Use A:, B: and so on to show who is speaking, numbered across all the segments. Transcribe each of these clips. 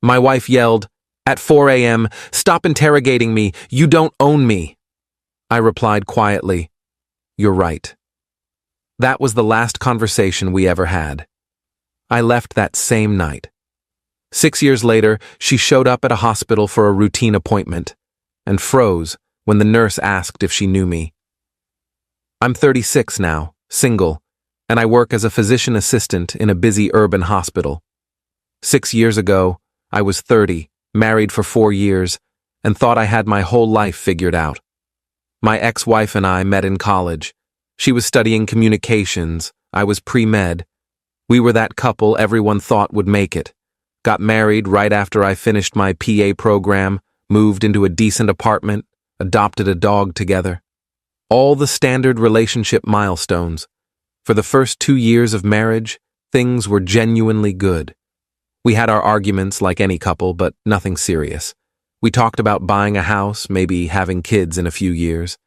A: My wife yelled, at 4 a.m., "Stop interrogating me, you don't own me." I replied quietly, "You're right." That was the last conversation we ever had. I left that same night. 6 years later, she showed up at a hospital for a routine appointment and froze when the nurse asked if she knew me. I'm 36 now, single, and I work as a physician assistant in a busy urban hospital. 6 years ago, I was 30, married for 4 years, and thought I had my whole life figured out. My ex-wife and I met in college. She was studying communications, I was pre-med. We were that couple everyone thought would make it. Got married right after I finished my PA program, moved into a decent apartment, adopted a dog together. All the standard relationship milestones. For the first 2 years of marriage, things were genuinely good. We had our arguments like any couple, but nothing serious. We talked about buying a house, maybe having kids in a few years.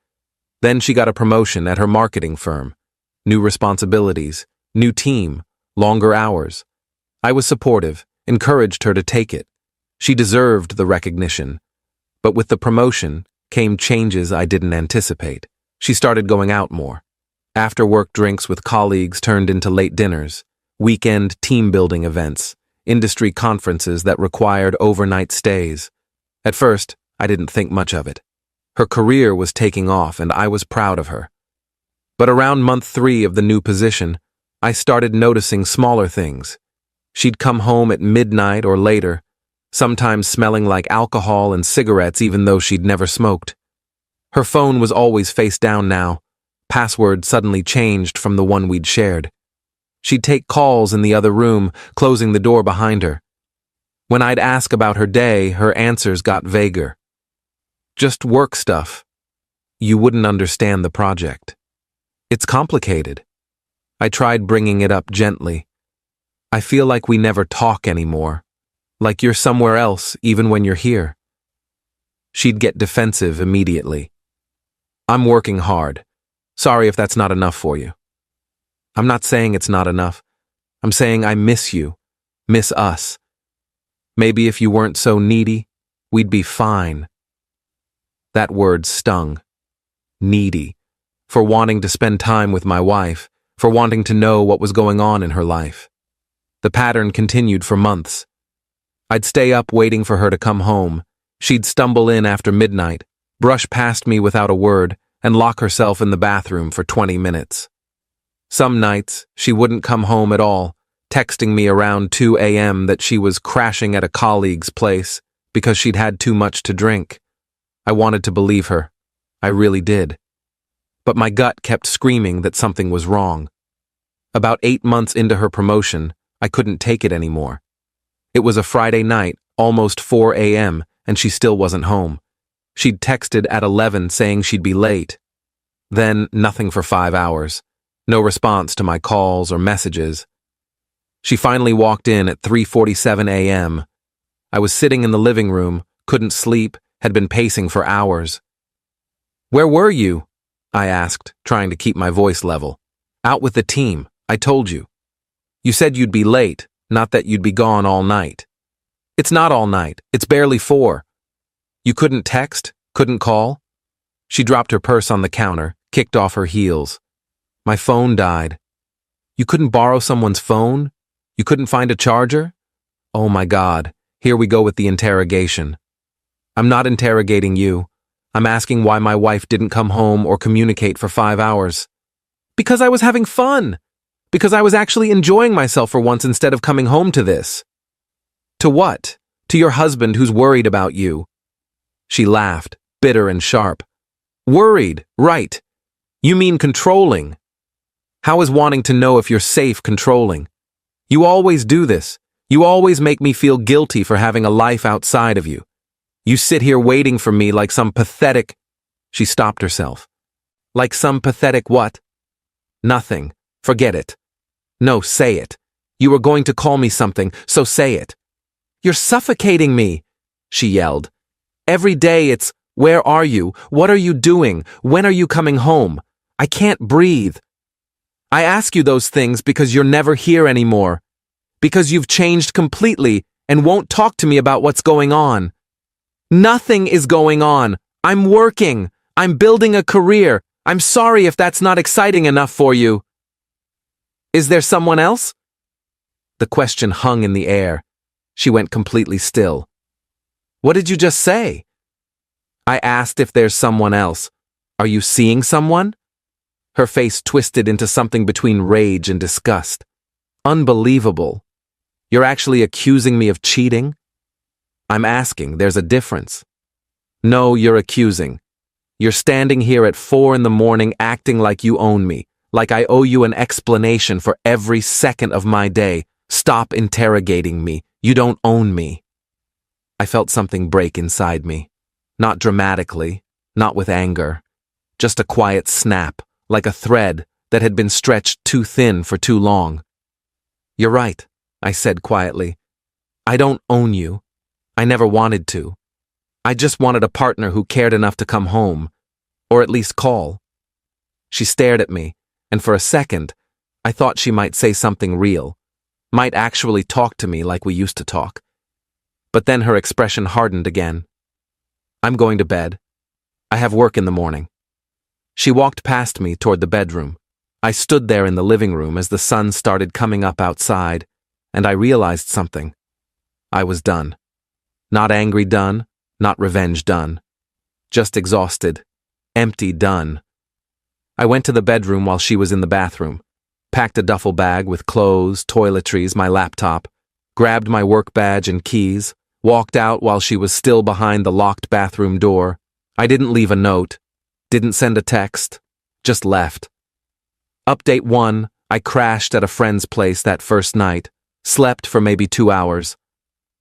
A: Then she got a promotion at her marketing firm. New responsibilities, new team, longer hours. I was supportive, encouraged her to take it. She deserved the recognition. But with the promotion came changes I didn't anticipate. She started going out more. After-work drinks with colleagues turned into late dinners, weekend team-building events, industry conferences that required overnight stays. At first, I didn't think much of it. Her career was taking off and I was proud of her. But around month 3 of the new position, I started noticing smaller things. She'd come home at midnight or later, sometimes smelling like alcohol and cigarettes even though she'd never smoked. Her phone was always face down now. Password suddenly changed from the one we'd shared. She'd take calls in the other room, closing the door behind her. When I'd ask about her day, her answers got vaguer. Just work stuff. You wouldn't understand the project. It's complicated. I tried bringing it up gently. I feel like we never talk anymore. Like you're somewhere else even when you're here. She'd get defensive immediately. I'm working hard. Sorry if that's not enough for you. I'm not saying it's not enough. I'm saying I miss you, miss us. Maybe if you weren't so needy, we'd be fine. That word stung. Needy. For wanting to spend time with my wife, for wanting to know what was going on in her life. The pattern continued for months. I'd stay up waiting for her to come home. She'd stumble in after midnight, brush past me without a word, and lock herself in the bathroom for 20 minutes. Some nights, she wouldn't come home at all, texting me around 2 a.m. that she was crashing at a colleague's place because she'd had too much to drink. I wanted to believe her. I really did. But my gut kept screaming that something was wrong. About 8 months into her promotion, I couldn't take it anymore. It was a Friday night, almost 4 a.m., and she still wasn't home. She'd texted at 11 saying she'd be late. Then nothing for 5 hours. No response to my calls or messages. She finally walked in at 3:47 a.m. I was sitting in the living room, couldn't sleep, had been pacing for hours. "Where were you?" I asked, trying to keep my voice level. "Out with the team, I told you. You said you'd be late, not that you'd be gone all night." "It's not all night, it's barely 4. You couldn't text, couldn't call?" She dropped her purse on the counter, kicked off her heels. "My phone died." "You couldn't borrow someone's phone? You couldn't find a charger?" Oh my God, here we go with the interrogation. "I'm not interrogating you. I'm asking why my wife didn't come home or communicate for 5 hours." "Because I was having fun. Because I was actually enjoying myself for once instead of coming home to this." "To what? To your husband who's worried about you." She laughed, bitter and sharp. "Worried, right. You mean controlling. How is wanting to know if you're safe controlling? You always do this. You always make me feel guilty for having a life outside of you. You sit here waiting for me like some pathetic—" She stopped herself. "Like some pathetic what?" "Nothing. Forget it." "No, say it. You were going to call me something, so say it." "You're suffocating me," she yelled. "Every day it's, where are you? What are you doing? When are you coming home? I can't breathe. I ask you those things because you're never here anymore. Because you've changed completely, and won't talk to me about what's going on. Nothing is going on. I'm working. I'm building a career. I'm sorry if that's not exciting enough for you. Is there someone else? The question hung in the air. She went completely still. What did you just say? I asked if there's someone else. Are you seeing someone? Her face twisted into something between rage and disgust. Unbelievable. You're actually accusing me of cheating? I'm asking, there's a difference. No, you're accusing. You're standing here at 4 a.m. acting like you own me, like I owe you an explanation for every second of my day. Stop interrogating me. You don't own me. I felt something break inside me. Not dramatically, not with anger. Just a quiet snap, like a thread that had been stretched too thin for too long. You're right, I said quietly. I don't own you. I never wanted to. I just wanted a partner who cared enough to come home, or at least call. She stared at me, and for a second, I thought she might say something real, might actually talk to me like we used to talk. But then her expression hardened again. I'm going to bed. I have work in the morning. She walked past me toward the bedroom. I stood there in the living room as the sun started coming up outside, and I realized something. I was done. Not angry done, not revenge done. Just exhausted, empty done. I went to the bedroom while she was in the bathroom, packed a duffel bag with clothes, toiletries, my laptop, grabbed my work badge and keys, walked out while she was still behind the locked bathroom door. I didn't leave a note, didn't send a text, just left. Update 1, I crashed at a friend's place that first night, slept for maybe 2 hours.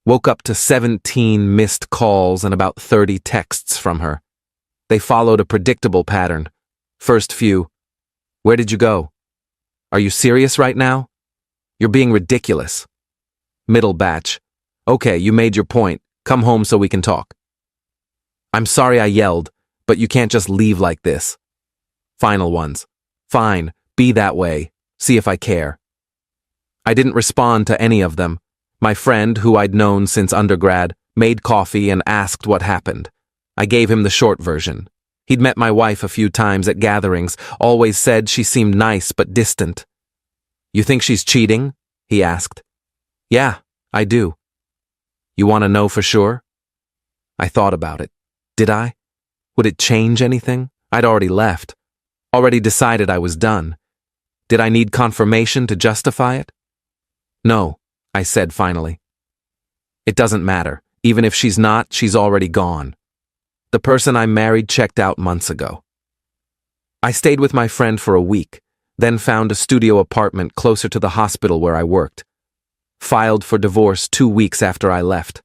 A: Woke up to 17 missed calls and about 30 texts from her. They followed a predictable pattern. First few, where did you go? Are you serious right now? You're being ridiculous. Middle batch, okay, you made your point. Come home so we can talk. I'm sorry I yelled, but you can't just leave like this. Final ones, fine, be that way, see if I care. I didn't respond to any of them. My friend, who I'd known since undergrad, made coffee and asked what happened. I gave him the short version. He'd met my wife a few times at gatherings, always said she seemed nice but distant. You think she's cheating? He asked. Yeah, I do. You want to know for sure? I thought about it. Did I? Would it change anything? I'd already left. Already decided I was done. Did I need confirmation to justify it? No, I said finally. It doesn't matter. Even if she's not, she's already gone. The person I married checked out months ago. I stayed with my friend for a week, then found a studio apartment closer to the hospital where I worked. Filed for divorce 2 weeks after I left.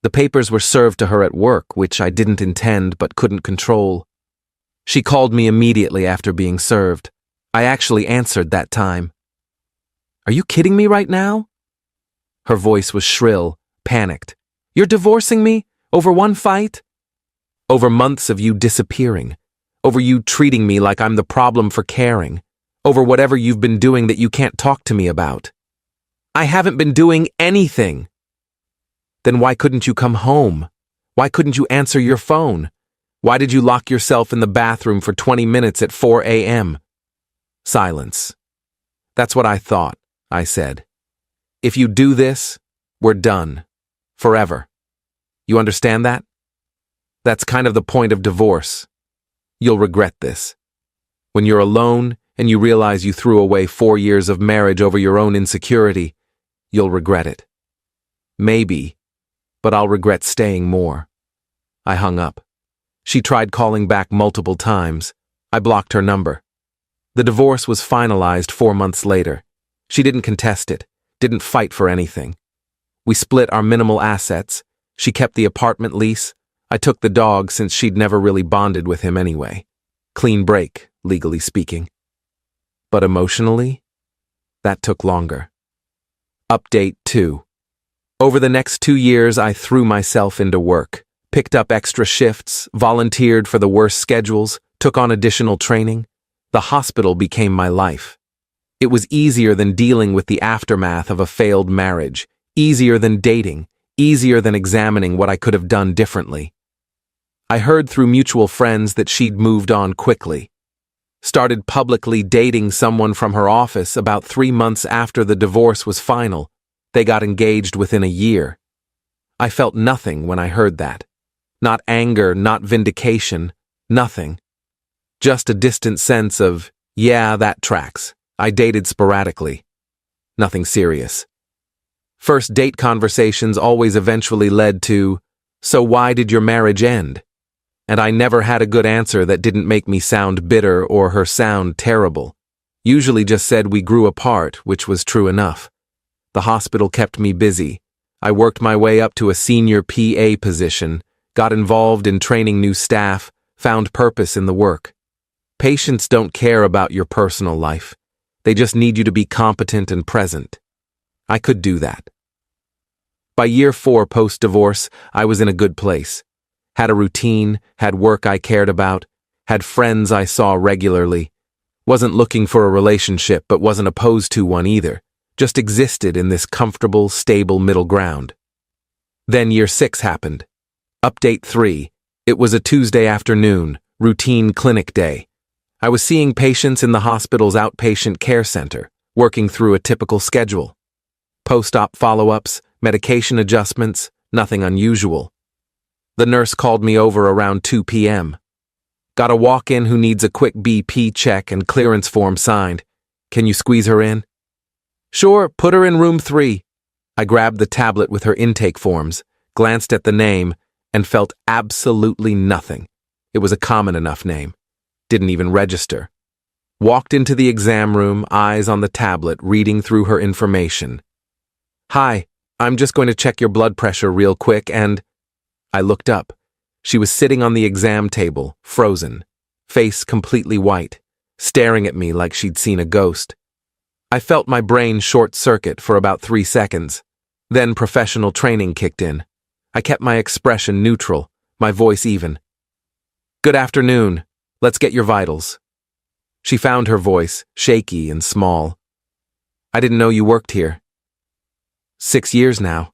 A: The papers were served to her at work, which I didn't intend but couldn't control. She called me immediately after being served. I actually answered that time. Are you kidding me right now? Her voice was shrill, panicked. You're divorcing me? Over one fight? Over months of you disappearing. Over you treating me like I'm the problem for caring. Over whatever you've been doing that you can't talk to me about. I haven't been doing anything. Then why couldn't you come home? Why couldn't you answer your phone? Why did you lock yourself in the bathroom for 20 minutes at 4 a.m.? Silence. That's what I thought, I said. If you do this, we're done. Forever. You understand that? That's kind of the point of divorce. You'll regret this. When you're alone and you realize you threw away 4 years of marriage over your own insecurity, you'll regret it. Maybe, but I'll regret staying more. I hung up. She tried calling back multiple times. I blocked her number. The divorce was finalized 4 months later. She didn't contest it, didn't fight for anything. We split our minimal assets. She kept the apartment lease. I took the dog since she'd never really bonded with him anyway. Clean break, legally speaking. But emotionally, that took longer. Update 2. Over the next 2 years, I threw myself into work, picked up extra shifts, volunteered for the worst schedules, took on additional training. The hospital became my life. It was easier than dealing with the aftermath of a failed marriage, Easier than dating, easier than examining what I could have done differently. I heard through mutual friends that she'd moved on quickly. Started publicly dating someone from her office about 3 months after the divorce was final. They got engaged within a year. I felt nothing when I heard that. Not anger, not vindication, nothing. Just a distant sense of, yeah, that tracks. I dated sporadically. Nothing serious. First date conversations always eventually led to, so why did your marriage end? And I never had a good answer that didn't make me sound bitter or her sound terrible. Usually just said we grew apart, which was true enough. The hospital kept me busy. I worked my way up to a senior PA position, got involved in training new staff, found purpose in the work. Patients don't care about your personal life. They just need you to be competent and present. I could do that. By year 4 post-divorce, I was in a good place. Had a routine, had work I cared about, had friends I saw regularly. Wasn't looking for a relationship, but wasn't opposed to one either. Just existed in this comfortable, stable middle ground. Then year 6 happened. Update 3. It was a Tuesday afternoon, routine clinic day. I was seeing patients in the hospital's outpatient care center, working through a typical schedule. Post-op follow-ups, medication adjustments, nothing unusual. The nurse called me over around 2 p.m. Got a walk-in who needs a quick BP check and clearance form signed. Can you squeeze her in? Sure, put her in room 3. I grabbed the tablet with her intake forms, glanced at the name, and felt absolutely nothing. It was a common enough name. Didn't even register. Walked into the exam room, eyes on the tablet, reading through her information. Hi, I'm just going to check your blood pressure real quick and... I looked up. She was sitting on the exam table, frozen, face completely white, staring at me like she'd seen a ghost. I felt my brain short-circuit for about 3 seconds. Then professional training kicked in. I kept my expression neutral, my voice even. Good afternoon. Let's get your vitals. She found her voice, shaky and small. I didn't know you worked here. 6 years now.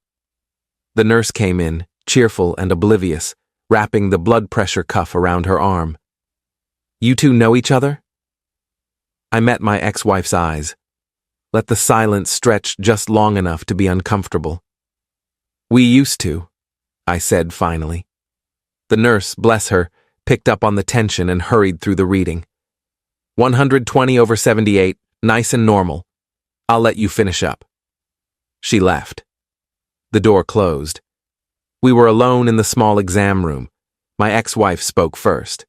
A: The nurse came in, cheerful and oblivious, wrapping the blood pressure cuff around her arm. You two know each other? I met my ex-wife's eyes. Let the silence stretch just long enough to be uncomfortable. We used to, I said finally. The nurse, bless her, picked up on the tension and hurried through the reading. 120/78, nice and normal. I'll let you finish up. She left. The door closed. We were alone in the small exam room. My ex-wife spoke first.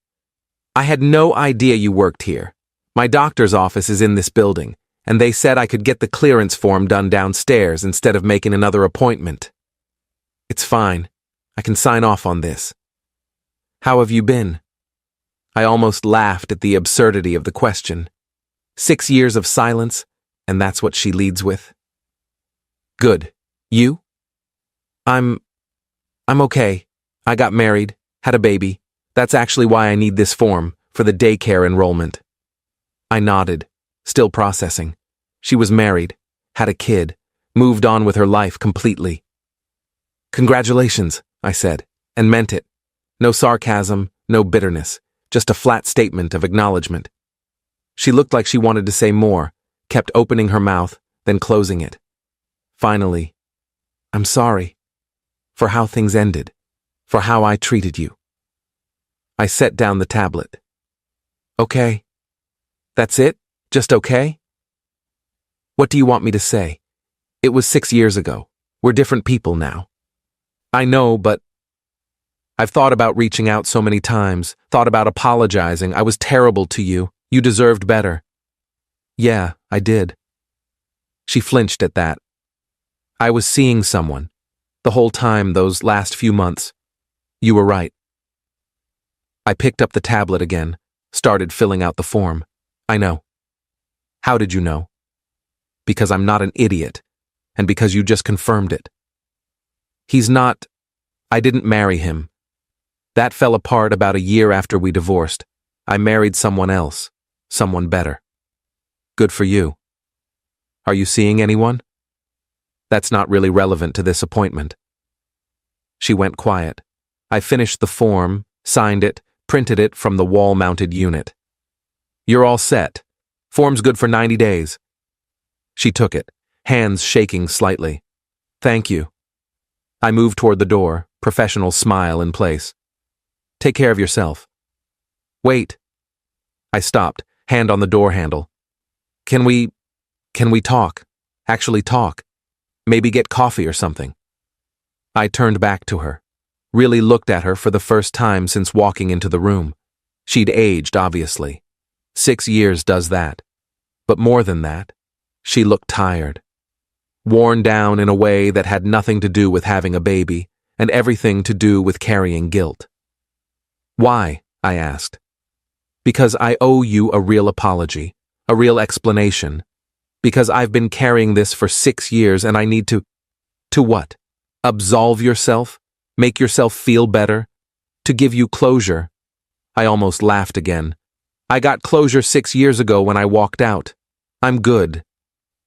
A: I had no idea you worked here. My doctor's office is in this building, and they said I could get the clearance form done downstairs instead of making another appointment. It's fine. I can sign off on this. How have you been? I almost laughed at the absurdity of the question. 6 years of silence, and that's what she leads with. Good. You? I'm okay. I got married, had a baby. That's actually why I need this form, for the daycare enrollment. I nodded, still processing. She was married, had a kid, moved on with her life completely. Congratulations, I said, and meant it. No sarcasm, no bitterness, just a flat statement of acknowledgement. She looked like she wanted to say more, kept opening her mouth, then closing it. Finally, I'm sorry. For how things ended, for how I treated you. I set down the tablet. Okay. That's it? Just okay? What do you want me to say? It was 6 years ago. We're different people now. I know, but I've thought about reaching out so many times, thought about apologizing. I was terrible to you. You deserved better. Yeah, I did. She flinched at that. I was seeing someone. The whole time, those last few months. You were right. I picked up the tablet again, started filling out the form. I know. How did you know? Because I'm not an idiot, and because you just confirmed it. He's not... I didn't marry him. That fell apart about a year after we divorced. I married someone else, someone better. Good for you. Are you seeing anyone? That's not really relevant to this appointment. She went quiet. I finished the form, signed it, printed it from the wall-mounted unit. You're all set. Form's good for 90 days. She took it, hands shaking slightly. Thank you. I moved toward the door, professional smile in place. Take care of yourself. Wait. I stopped, hand on the door handle. Can we talk? Actually talk. Maybe get coffee or something. I turned back to her, really looked at her for the first time since walking into the room. She'd aged, obviously. 6 years does that. But more than that, she looked tired. Worn down in a way that had nothing to do with having a baby, and everything to do with carrying guilt. Why? I asked. Because I owe you a real apology, a real explanation. Because I've been carrying this for 6 years and I need to... To what? Absolve yourself? Make yourself feel better? To give you closure? I almost laughed again. I got closure 6 years ago when I walked out. I'm good.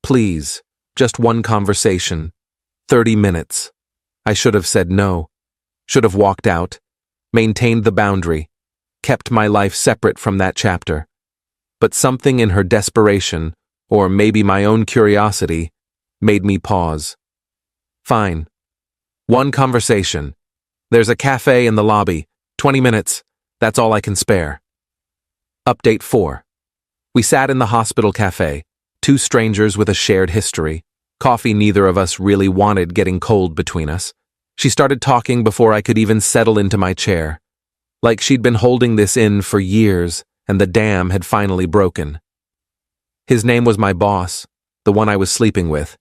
A: Please, just one conversation. 30 minutes. I should have said no. Should have walked out. Maintained the boundary. Kept my life separate from that chapter. But something in her desperation, or maybe my own curiosity, made me pause. Fine. One conversation. There's a cafe in the lobby. 20 minutes. That's all I can spare. Update 4. We sat in the hospital cafe, 2 strangers with a shared history. Coffee neither of us really wanted getting cold between us. She started talking before I could even settle into my chair. Like she'd been holding this in for years, and the dam had finally broken. His name was my boss, the one I was sleeping with.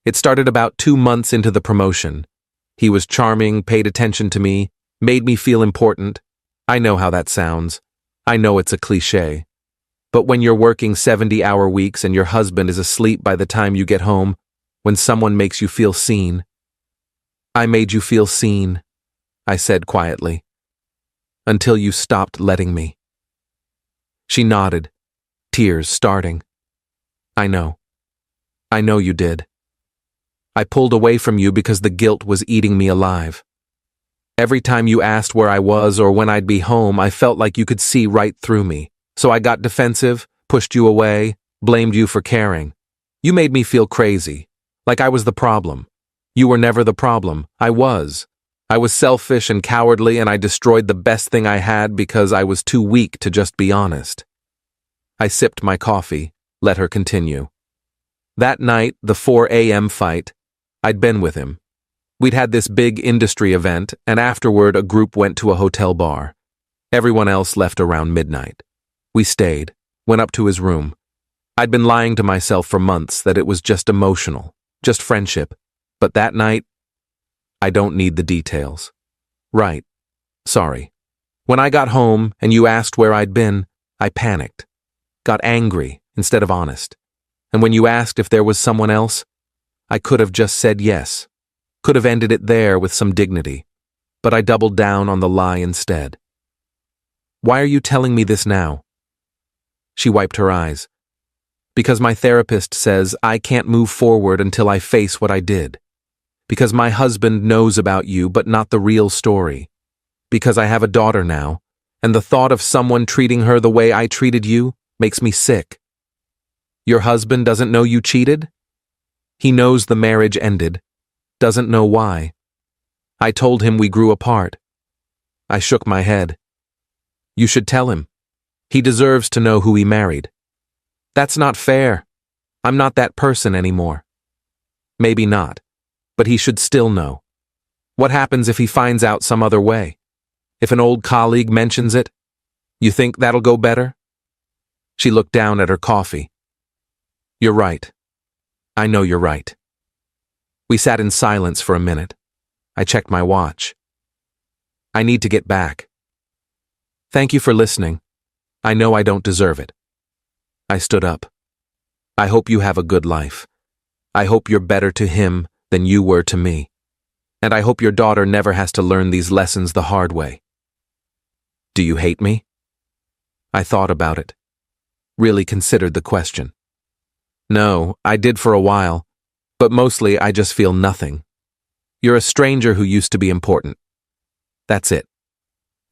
A: It started about 2 months into the promotion. He was charming, paid attention to me, made me feel important. I know how that sounds. I know it's a cliché. But when you're working 70-hour weeks and your husband is asleep by the time you get home, when someone makes you feel seen. I made you feel seen, I said quietly. Until you stopped letting me. She nodded, tears starting. I know. I know you did. I pulled away from you because the guilt was eating me alive. Every time you asked where I was or when I'd be home, I felt like you could see right through me. So I got defensive, pushed you away, blamed you for caring. You made me feel crazy, like I was the problem. You were never the problem. I was. I was selfish and cowardly, and I destroyed the best thing I had because I was too weak to just be honest. I sipped my coffee, let her continue. That night, the 4 a.m. fight, I'd been with him. We'd had this big industry event, and afterward a group went to a hotel bar. Everyone else left around midnight. We stayed, went up to his room. I'd been lying to myself for months that it was just emotional, just friendship. But that night, I don't need the details. Right. Sorry. When I got home and you asked where I'd been, I panicked. Got angry instead of honest. And when you asked if there was someone else, I could have just said yes. Could have ended it there with some dignity. But I doubled down on the lie instead. Why are you telling me this now? She wiped her eyes. Because my therapist says I can't move forward until I face what I did. Because my husband knows about you but not the real story. Because I have a daughter now, and the thought of someone treating her the way I treated you makes me sick. Your husband doesn't know you cheated? He knows the marriage ended, doesn't know why. I told him we grew apart. I shook my head. You should tell him. He deserves to know who he married. That's not fair. I'm not that person anymore. Maybe not, but he should still know. What happens if he finds out some other way? If an old colleague mentions it? You think that'll go better? She looked down at her coffee. You're right. I know you're right. We sat in silence for a minute. I checked my watch. I need to get back. Thank you for listening. I know I don't deserve it. I stood up. I hope you have a good life. I hope you're better to him than you were to me. And I hope your daughter never has to learn these lessons the hard way. Do you hate me? I thought about it. Really considered the question. No, I did for a while, But mostly, I just feel nothing. You're a stranger who used to be important. That's it.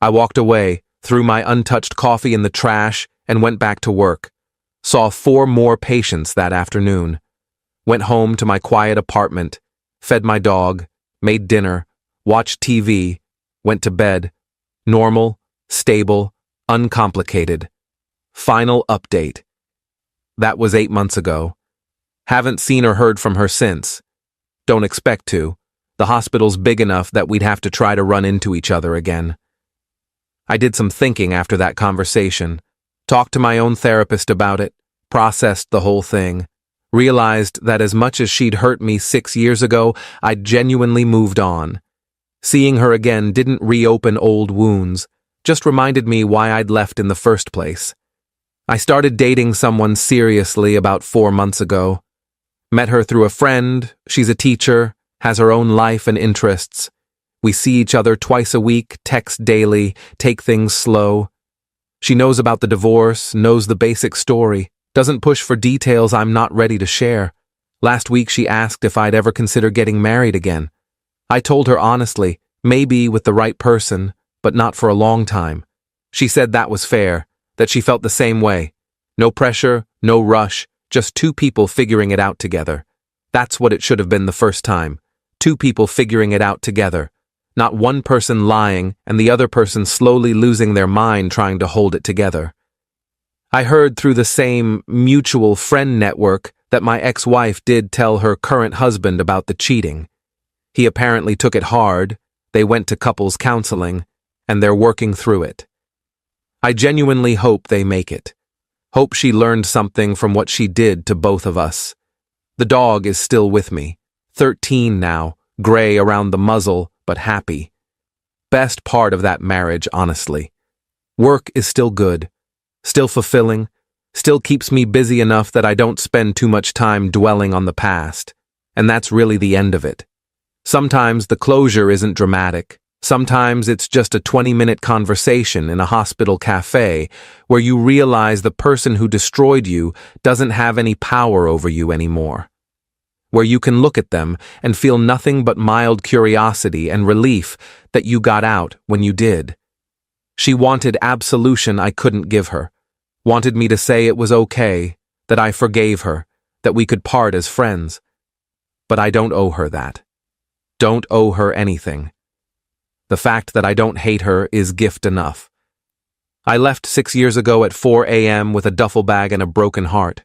A: I walked away, threw my untouched coffee in the trash, and went back to work. Saw 4 more patients that afternoon. Went home to my quiet apartment, fed my dog, made dinner, watched TV, went to bed. Normal, stable, uncomplicated. Final update. That was 8 months ago. Haven't seen or heard from her since. Don't expect to. The hospital's big enough that we'd have to try to run into each other again. I did some thinking after that conversation, talked to my own therapist about it, processed the whole thing, realized that as much as she'd hurt me 6 years ago, I'd genuinely moved on. Seeing her again didn't reopen old wounds, just reminded me why I'd left in the first place. I started dating someone seriously about 4 months ago. Met her through a friend, she's a teacher, has her own life and interests. We see each other twice a week, text daily, take things slow. She knows about the divorce, knows the basic story, doesn't push for details I'm not ready to share. Last week she asked if I'd ever consider getting married again. I told her honestly, maybe with the right person, but not for a long time. She said that was fair, that she felt the same way. No pressure, no rush, just 2 people figuring it out together. That's what it should have been the first time. 2 people figuring it out together. Not one person lying and the other person slowly losing their mind trying to hold it together. I heard through the same mutual friend network that my ex-wife did tell her current husband about the cheating. He apparently took it hard, they went to couples counseling, and they're working through it. I genuinely hope they make it. Hope she learned something from what she did to both of us. The dog is still with me, 13 now, gray around the muzzle, but happy. Best part of that marriage, honestly. Work is still good, still fulfilling, still keeps me busy enough that I don't spend too much time dwelling on the past, and that's really the end of it. Sometimes the closure isn't dramatic. Sometimes it's just a 20-minute conversation in a hospital cafe where you realize the person who destroyed you doesn't have any power over you anymore. Where you can look at them and feel nothing but mild curiosity and relief that you got out when you did. She wanted absolution I couldn't give her, wanted me to say it was okay, that I forgave her, that we could part as friends. But I don't owe her that. Don't owe her anything. The fact that I don't hate her is gift enough. I left 6 years ago at 4 a.m. with a duffel bag and a broken heart.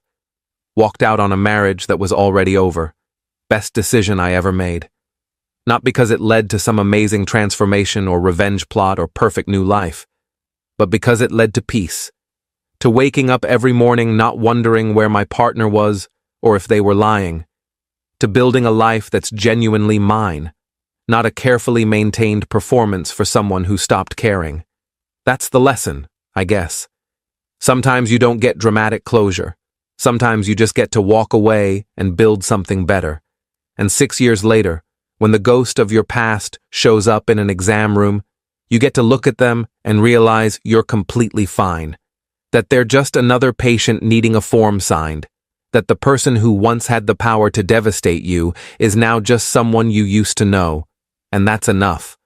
A: Walked out on a marriage that was already over. Best decision I ever made. Not because it led to some amazing transformation or revenge plot or perfect new life, but because it led to peace. To waking up every morning not wondering where my partner was or if they were lying. To building a life that's genuinely mine. Not a carefully maintained performance for someone who stopped caring. That's the lesson, I guess. Sometimes you don't get dramatic closure. Sometimes you just get to walk away and build something better. And 6 years later, when the ghost of your past shows up in an exam room, you get to look at them and realize you're completely fine. That they're just another patient needing a form signed. That the person who once had the power to devastate you is now just someone you used to know. And that's enough.